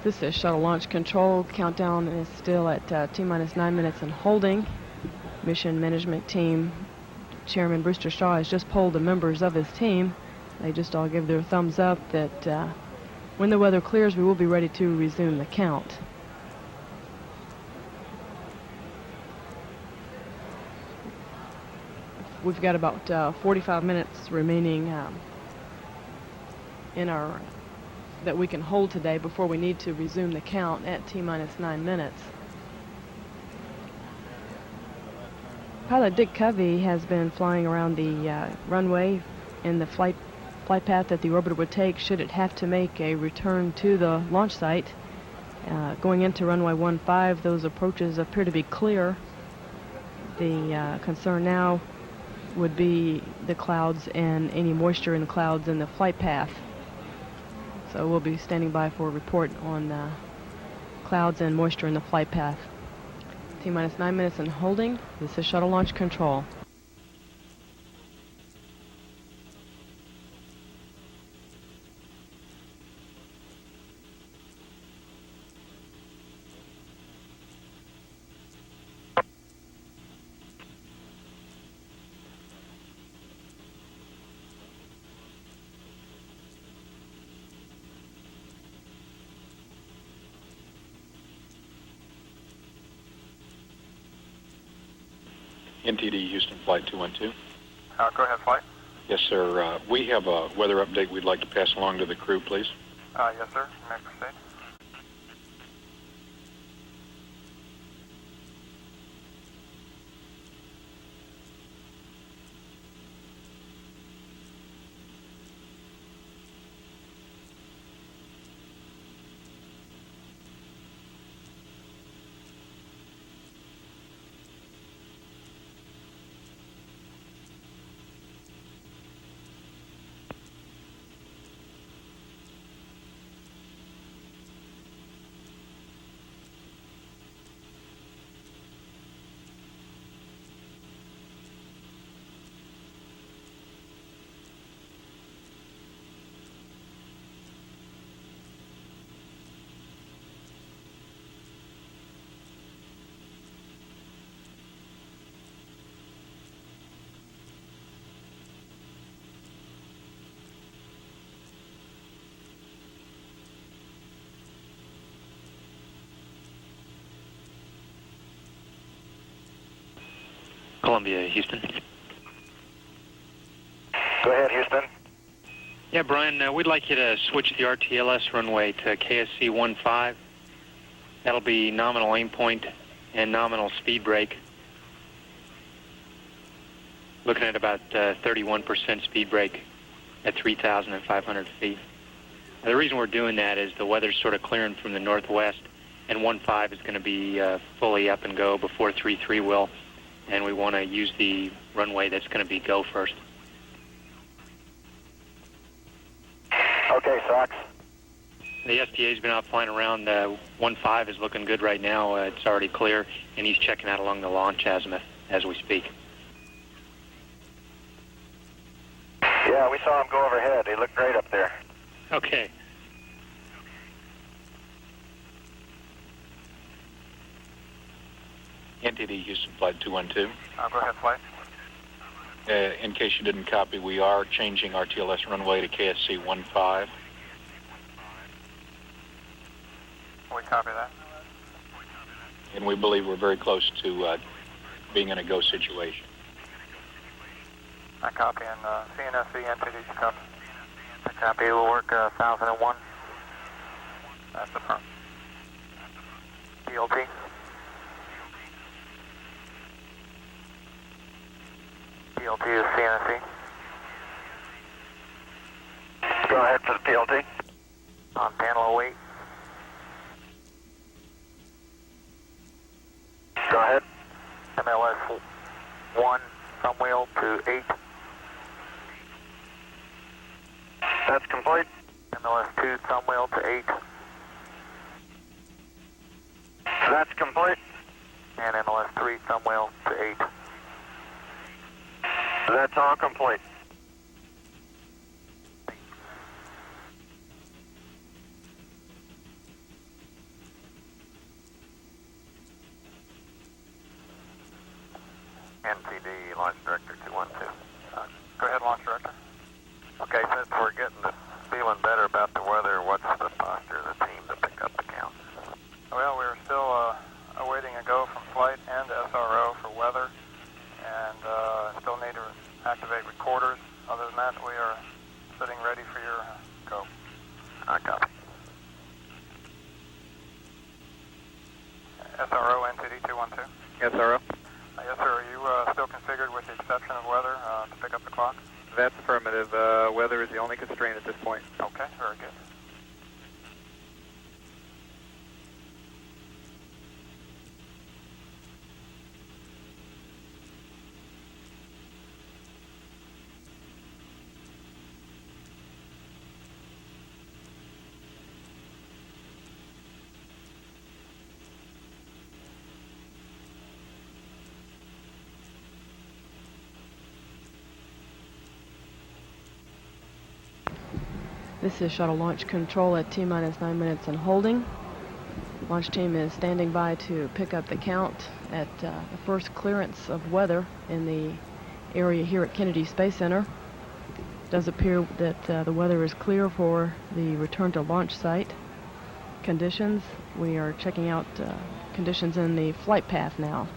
This is Shuttle Launch Control. Countdown is still at T-minus 9 minutes and holding. Mission Management Team Chairman Brewster Shaw has just polled the members of his team. They just all give their thumbs up that when the weather clears, we will be ready to resume the count. We've got about 45 minutes remaining in our that we can hold today before we need to resume the count at T-minus 9 minutes. Pilot Dick Covey has been flying around the runway in the flight path that the orbiter would take should it have to make a return to the launch site. Going into runway 15, those approaches appear to be clear. The concern now would be the clouds and any moisture in the clouds in the flight path. So we'll be standing by for a report on clouds and moisture in the flight path. T-minus 9 minutes and holding. This is Shuttle Launch Control. NTD Houston Flight 212. Go ahead, flight. Yes, sir. We have a weather update we'd like to pass along to the crew, please. Yes, sir. You may proceed. Columbia, Houston. Go ahead, Houston. Yeah, Brian, we'd like you to switch the RTLS runway to KSC 15. That'll be nominal aim point and nominal speed brake. Looking at about 31% speed brake at 3,500 feet. Now, the reason we're doing that is the weather's sort of clearing from the northwest, and 15 is going to be fully up and go before 33 will, and we want to use the runway that's going to be go first. Okay, Sox. The STA's been out flying around. 15 is looking good right now. It's already clear, and he's checking out along the launch azimuth as we speak. Yeah, we saw him go overhead. He looked great up there. Okay. NTD Houston Flight 212. Go ahead, Flight. In case you didn't copy, we are changing RTLS runway to KSC 15. We copy that. And we believe we're very close to being in a go situation. I copy, and CNSC, NTD, you copy. I copy, we'll work 1001. That's the front. PLT. PLT is CNSC. Go ahead for the PLT. On panel 08. Go ahead. MLS 1 from wheel to 8. That's complete. MLS 2 thumb wheel to 8. That's complete. And MLS 3 thumb wheel to 8. That's all complete. NTD Launch Director 212. Go ahead, Launch Director. Okay, since we're getting the feeling better about the weather, what's the posture of the team to pick up the count? Well, we're still awaiting a go from flight and SRO for weather, and still need to activate recorders. Other than that, we are sitting ready for your go. I copy. SRO NTD 212. SRO. Yes, sir. Are you still configured with the exception of weather to pick up the clock? That's affirmative. Weather is the only constraint at this point. Okay, very good. This is shuttle launch control at T-minus 9 minutes and holding. Launch team is standing by to pick up the count at the first clearance of weather in the area here at Kennedy Space Center. It does appear that the weather is clear for the return to launch site conditions. We are checking out conditions in the flight path now.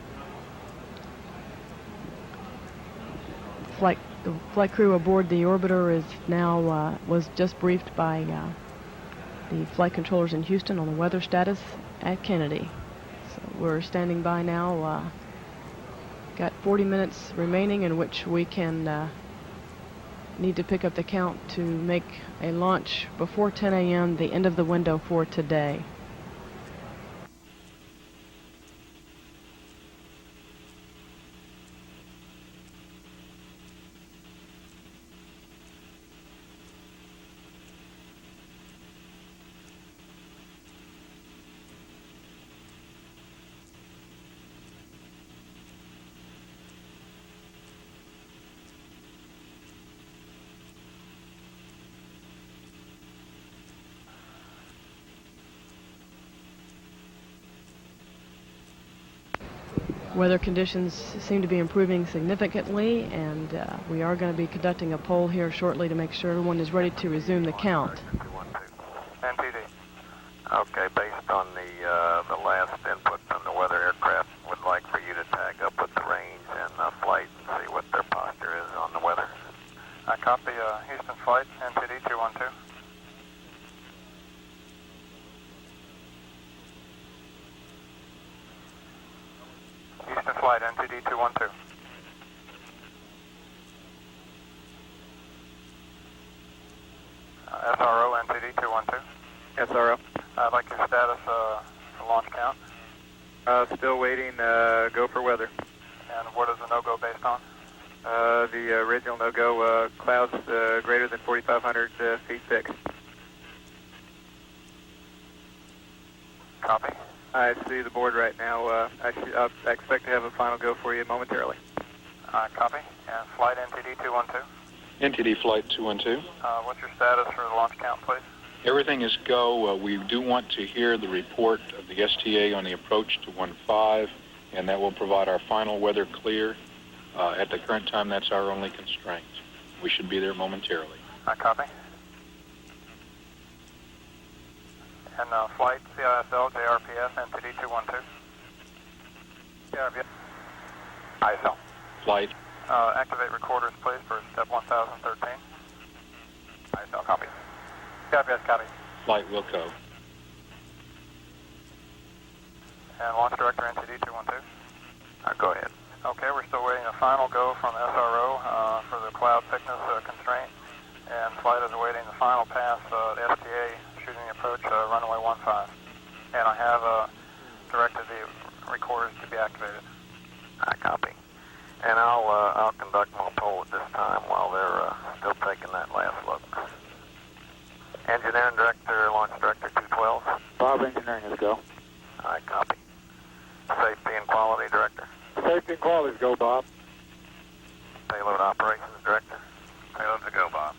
The flight crew aboard the orbiter is now was just briefed by the flight controllers in Houston on the weather status at Kennedy. So we're standing by now. Got 40 minutes remaining in which we can need to pick up the count to make a launch before 10 a.m., the end of the window for today. Weather conditions seem to be improving significantly, and we are going to be conducting a poll here shortly to make sure everyone is ready to resume the count. NTD. Okay, based on the last input from the weather aircraft, would like for you to tag up with the range and Houston flight, NTD 212. Houston flight, NTD 212. SRO, NTD 212. SRO. I'd like your status for launch count. Still waiting, go for weather. And what is the no-go based on? The original no-go, clouds greater than 4,500 feet thick. Copy. I see the board right now. I expect to have a final go for you momentarily. Copy. And flight NTD 212. NTD Flight 212. What's your status for the launch count, please? Everything is go. We do want to hear the report of the STA on the approach to 15, and that will provide our final weather clear. At the current time, that's our only constraint. We should be there momentarily. Copy. And flight CISL JRPS NTD 212. JRPS. ISL. Flight. Activate recorders, please, for step 1013. ISL, copy. JRPS, copy. Flight Wilco. And launch director NTD 212. Go ahead. Okay, we're still waiting a final go from SRO for the cloud thickness constraint, and flight is awaiting the final pass at STA shooting the approach runway 15. And I have directed the recorders to be activated. Copy. And I'll conduct multiple at this time while they're still taking that last look. Engineering director, launch director 212. Bob, engineering is go. Copy. Safety and quality director. Safety and quality is go, Bob. Payload operations director. Payload to go, Bob.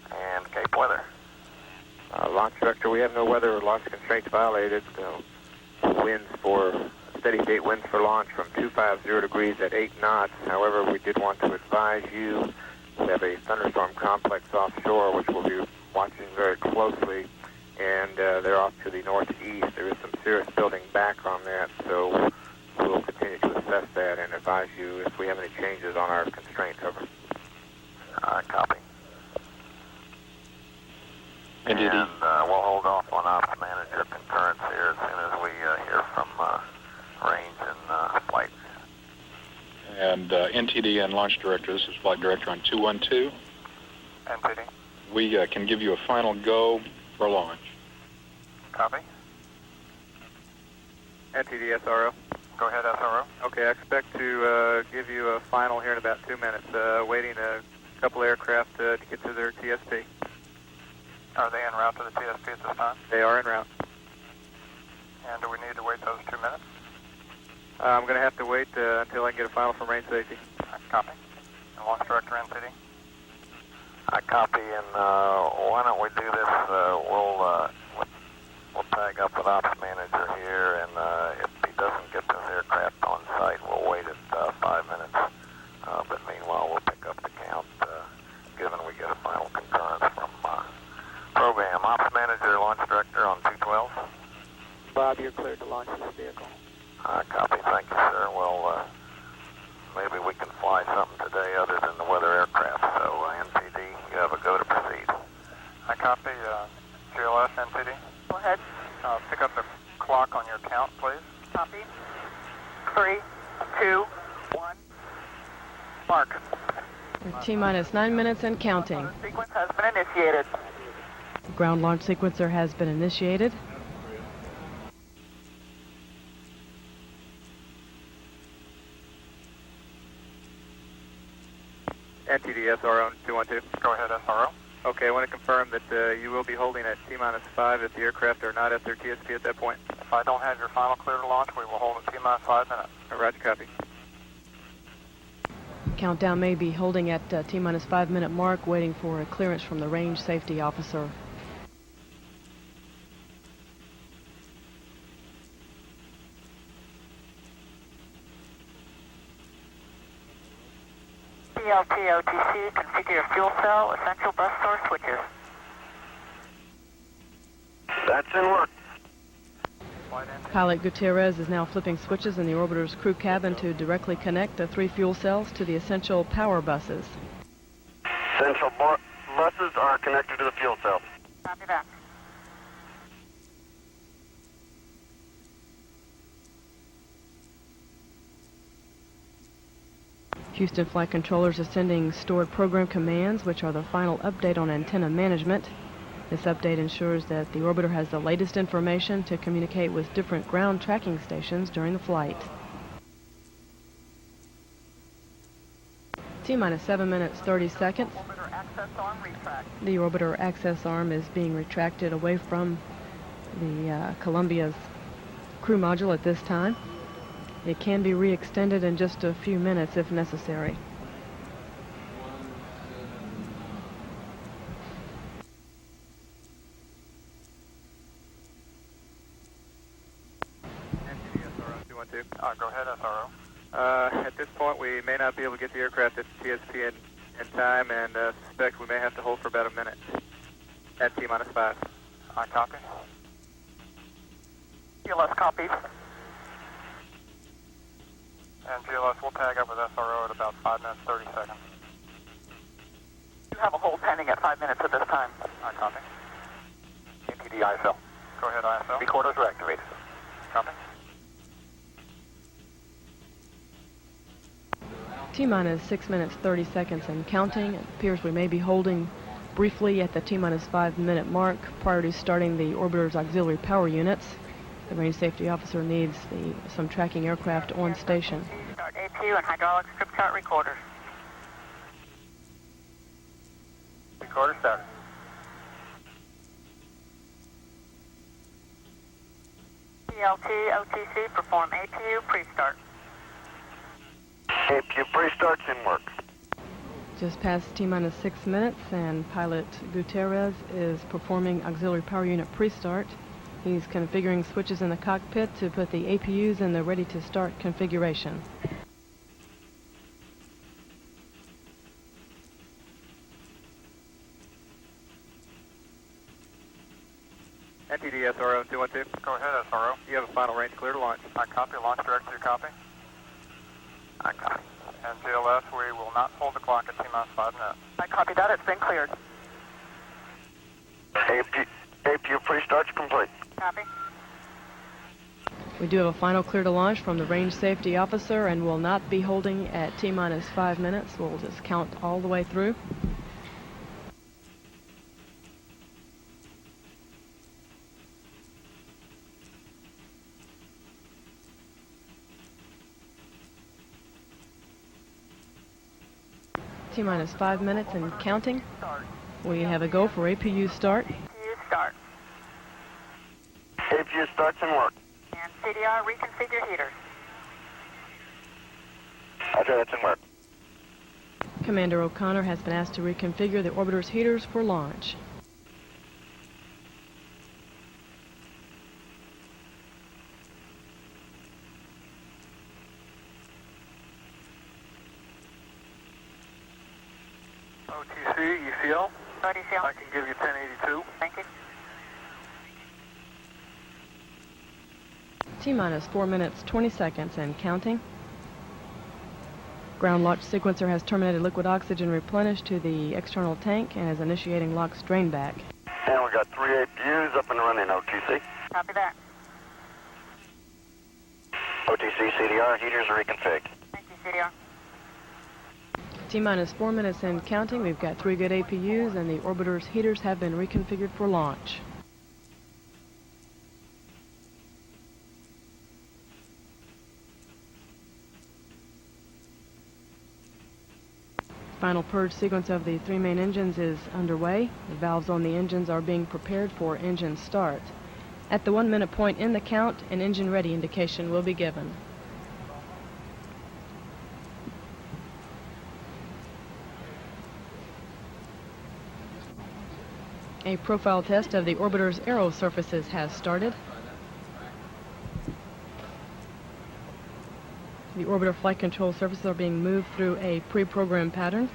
And Cape weather. Launch director, we have no weather or launch constraints violated. Winds for steady state winds for launch from 250 degrees at 8 knots. However, we did want to advise you we have a thunderstorm complex offshore, which we'll be watching very closely, and they're off to the northeast. There is some serious building back on that, so we'll continue to assess that and advise you if we have any changes on our constraint cover. Copy. And we'll hold off on ops manager concurrence here as soon as we hear from range and flight. And NTD and launch director, this is flight director on 212. NTD. We can give you a final go for launch. Copy. NTD SRO. Go ahead, SRO. Okay, I expect to give you a final here in about 2 minutes. Waiting a couple aircraft to get to their TSP. Are they en route to the TSP at this time? They are en route. And do we need to wait those 2 minutes? I'm going to have to wait until I can get a final from range safety. Copy. And launch director NTD. Copy, and why don't we do this? We'll tag up with ops manager here, and if he doesn't get this aircraft on site, we'll wait at 5 minutes. But meanwhile, we'll pick up the count, given we get a final concurrence from program. Ops manager, launch director on 212. Bob, you're cleared to launch this vehicle. Copy. Thank you, sir. Well, maybe we can fly something today other than the weather aircraft. So, NTD, you have a go to proceed. I copy. GLS, NTD. Go ahead. Pick up the clock on your count, please. Copy. 3, 2, 1. Mark. T-minus 9 minutes and counting. Sequence has been initiated. Ground launch sequencer has been initiated. NTD SRO 212. Go ahead, SRO. Okay, I want to confirm that you will be holding at T-minus 5 if the aircraft are not at their TSP at that point. If I don't have your final clear to launch, we will hold at T-minus 5 minutes. Roger, copy. Countdown may be holding at T-minus 5 minute mark, waiting for a clearance from the range safety officer. CLTOTC, configure your fuel cell, essential bus source switches. That's in work. Pilot Gutierrez is now flipping switches in the orbiter's crew cabin to directly connect the 3 fuel cells to the essential power buses. Central buses are connected to the fuel cell. Copy that. Houston Flight Controllers are sending stored program commands, which are the final update on antenna management. This update ensures that the orbiter has the latest information to communicate with different ground tracking stations during the flight. T-minus 7 minutes, 30 seconds. Orbiter access arm retract. The orbiter access arm is being retracted away from the Columbia's crew module at this time. It can be re-extended in just a few minutes if necessary. SRO 212. Go ahead, SRO. At this point, we may not be able to get the aircraft at TSP in time, and suspect we may have to hold for about a minute at T-minus 5. I copy. GLS copies. And GLS, we'll tag up with SRO at about 5 minutes, 30 seconds. You have a hold pending at 5 minutes at this time. I copy. NTD ISO. Go ahead, ISO. Recorders are activated. Copy. T-minus 6 minutes, 30 seconds and counting. It appears we may be holding briefly at the T-minus 5 minute mark prior to starting the orbiter's auxiliary power units. The range safety officer needs some tracking aircraft on station. Start APU and hydraulic strip chart recorders. Recorder started. PLT, OTC, perform APU pre-start. APU pre-start's in work. Just past T-minus 6 minutes, and pilot Gutierrez is performing auxiliary power unit pre-start. He's configuring switches in the cockpit to put the APUs in the ready-to-start configuration. NTD SRO 212. Go ahead, SRO. You have a final range clear to launch. I copy. Launch director, you copy? I copy. And GLS, we will not hold the clock at T-minus 5 minutes. I copy that. It's been cleared. APU pre-start's complete. Copy. We do have a final clear to launch from the range safety officer, and will not be holding at T-minus 5 minutes. We'll just count all the way through. T-minus 5 minutes and counting. We have a go for APU start. APU start. APU starts in work. And CDR reconfigure heaters. Roger, that's in work. Commander O'Connor has been asked to reconfigure the orbiter's heaters for launch. OTC, ECL. Ready, CL. I can give you 1082. Thank you. T-minus 4 minutes, 20 seconds and counting. Ground launch sequencer has terminated liquid oxygen replenished to the external tank and is initiating LOX drain back. And we got 3 APUs up and running, OTC. Copy that. OTC CDR, heaters are reconfigured. Thank you, CDR. T-minus 4 minutes and counting. We've got 3 good APUs, and the orbiter's heaters have been reconfigured for launch. Final purge sequence of the 3 main engines is underway. The valves on the engines are being prepared for engine start. At the 1 minute point in the count, an engine ready indication will be given. A profile test of the orbiter's aero surfaces has started. The orbiter flight control surfaces are being moved through a pre-programmed pattern,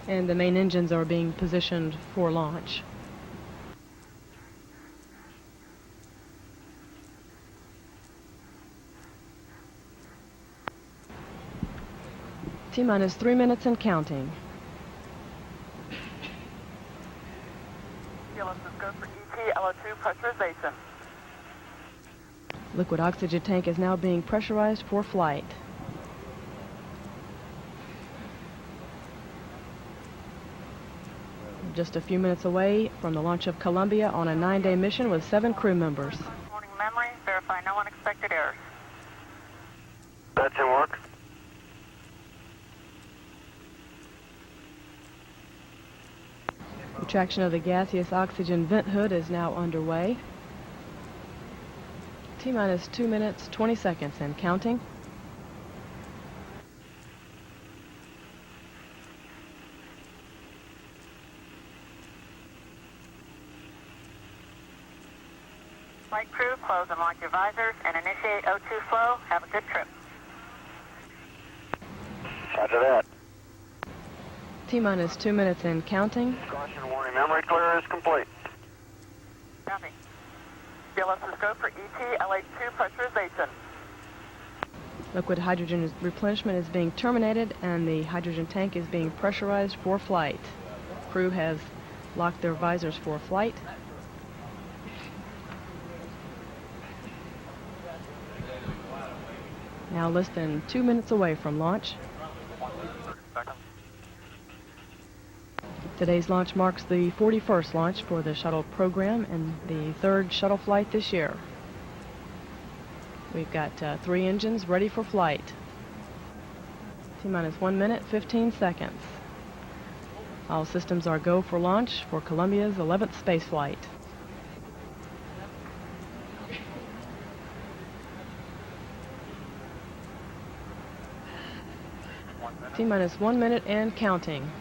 and the main engines are being positioned for launch. T-minus 3 minutes and counting. let's go for ET LO2 pressurization. Liquid oxygen tank is now being pressurized for flight. Just a few minutes away from the launch of Columbia on a 9-day mission with 7 crew members. Morning memory, verify no unexpected errors. That's in work. Retraction of the gaseous oxygen vent hood is now underway. T-minus 2 minutes, 20 seconds and counting. Flight crew, close and lock your visors and initiate O2 flow. Have a good trip. Roger that. T-minus 2 minutes and counting. Caution warning, memory clear is complete. Copy. let's go for ET LH2 pressurization. Liquid hydrogen replenishment is being terminated and the hydrogen tank is being pressurized for flight. Crew has locked their visors for flight. Now less than 2 minutes away from launch. Today's launch marks the 41st launch for the shuttle program and the 3rd shuttle flight this year. We've got 3 engines ready for flight. T-minus 1 minute, 15 seconds. All systems are go for launch for Columbia's 11th space flight. T-minus 1 minute and counting.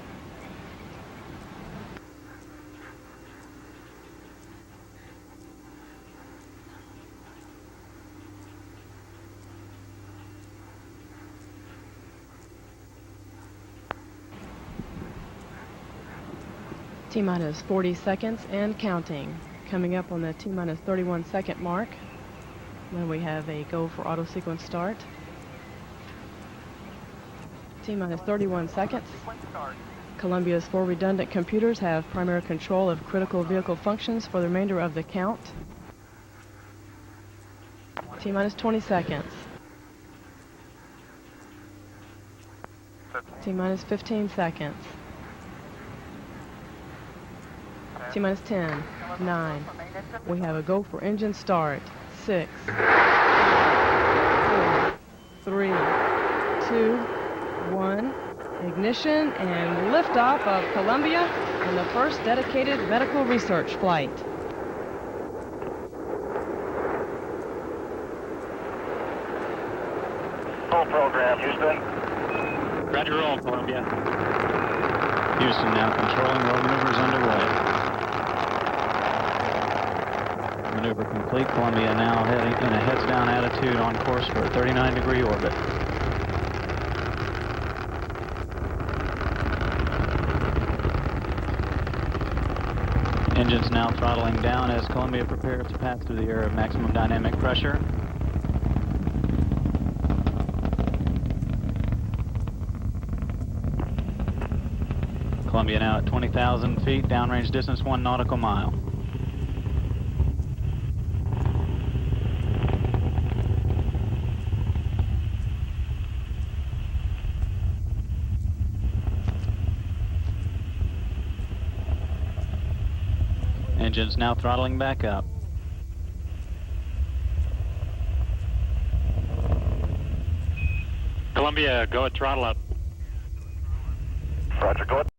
T-minus 40 seconds and counting. Coming up on the T-minus 31 second mark. Then we have a go for auto sequence start. T-minus 31 seconds. Columbia's 4 redundant computers have primary control of critical vehicle functions for the remainder of the count. T-minus 20 seconds. T-minus 15 seconds. T-minus 10, 9. We have a go for engine start. 6, 4, 3, 2, 1. Ignition and liftoff of Columbia on the first dedicated medical research flight. Roll program, Houston. Roger, roll, Columbia. Houston now controlling roll maneuvers underway. Maneuver complete. Columbia now heading in a heads-down attitude on course for a 39-degree orbit. Engines now throttling down as Columbia prepares to pass through the area of maximum dynamic pressure. Columbia now at 20,000 feet, downrange distance 1 nautical mile. Engines now throttling back up. Columbia, go at throttle up. Roger, go ahead.